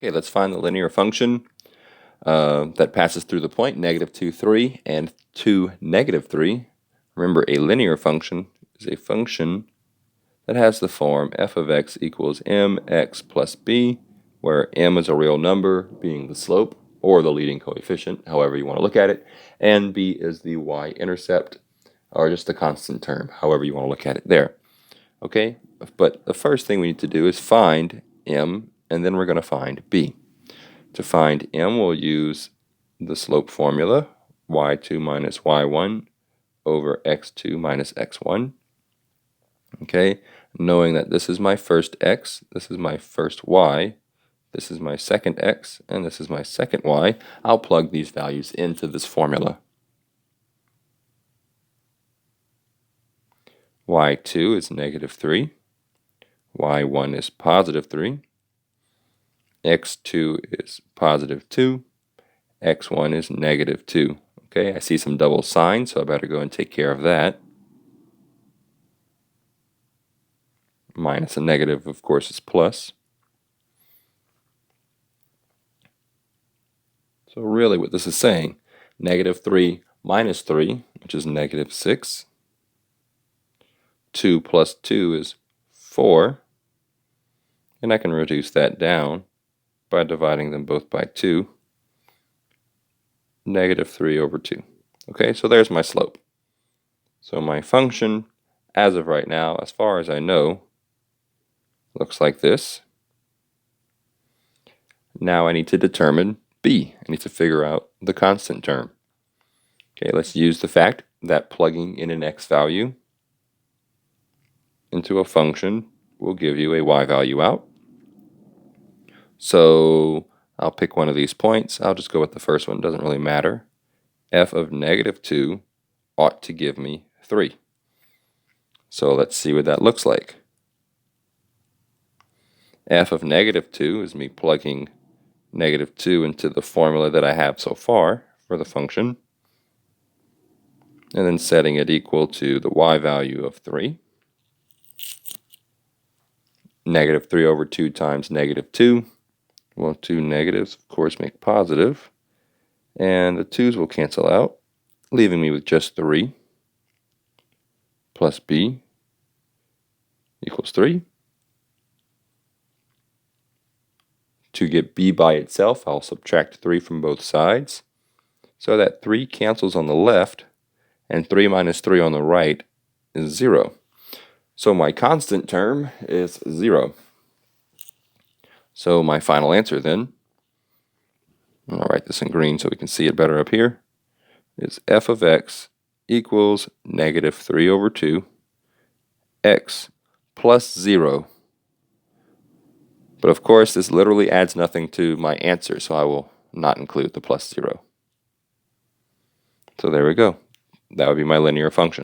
Okay, let's find the linear function that passes through the point -2, 3, and 2, -3. Remember, a linear function is a function that has the form f of x equals mx plus b, where m is a real number, being the slope, or the leading coefficient, however you want to look at it, and b is the y-intercept, or just the constant term, however you want to look at it there. Okay, but the first thing we need to do is find m, and then we're going to find b. To find m, we'll use the slope formula, y2 minus y1 over x2 minus x1. Okay, knowing that this is my first x, this is my first y, this is my second x, and this is my second y, I'll plug these values into this formula. y2 is -3, y1 is +3, x2 is +2, x1 is -2. Okay, I see some double signs, so I better go and take care of that. Minus a negative, of course, is plus. So really what this is saying, -3 minus 3, which is -6. 2 plus 2 is 4. And I can reduce that down by dividing them both by 2. -3 over 2. Okay, so there's my slope. So my function, as of right now, as far as I know, looks like this. Now I need to determine b. I need to figure out the constant term. Okay, let's use the fact that plugging in an x value into a function will give you a y value out. So I'll pick one of these points. I'll just go with the first one. It doesn't really matter. F of -2 ought to give me 3. So let's see what that looks like. F of -2 is me plugging -2 into the formula that I have so far for the function, and then setting it equal to the y value of 3. -3 over 2 times -2. Well, 2 negatives, of course, make positive. And the 2's will cancel out, leaving me with just 3 plus b equals 3. To get b by itself, I'll subtract 3 from both sides, so that 3 cancels on the left, and 3 minus 3 on the right is 0. So my constant term is 0. So my final answer then, I'll write this in green so we can see it better up here, is f of x equals -3 over 2, x plus 0. But of course, this literally adds nothing to my answer, so I will not include the plus 0. So there we go. That would be my linear function.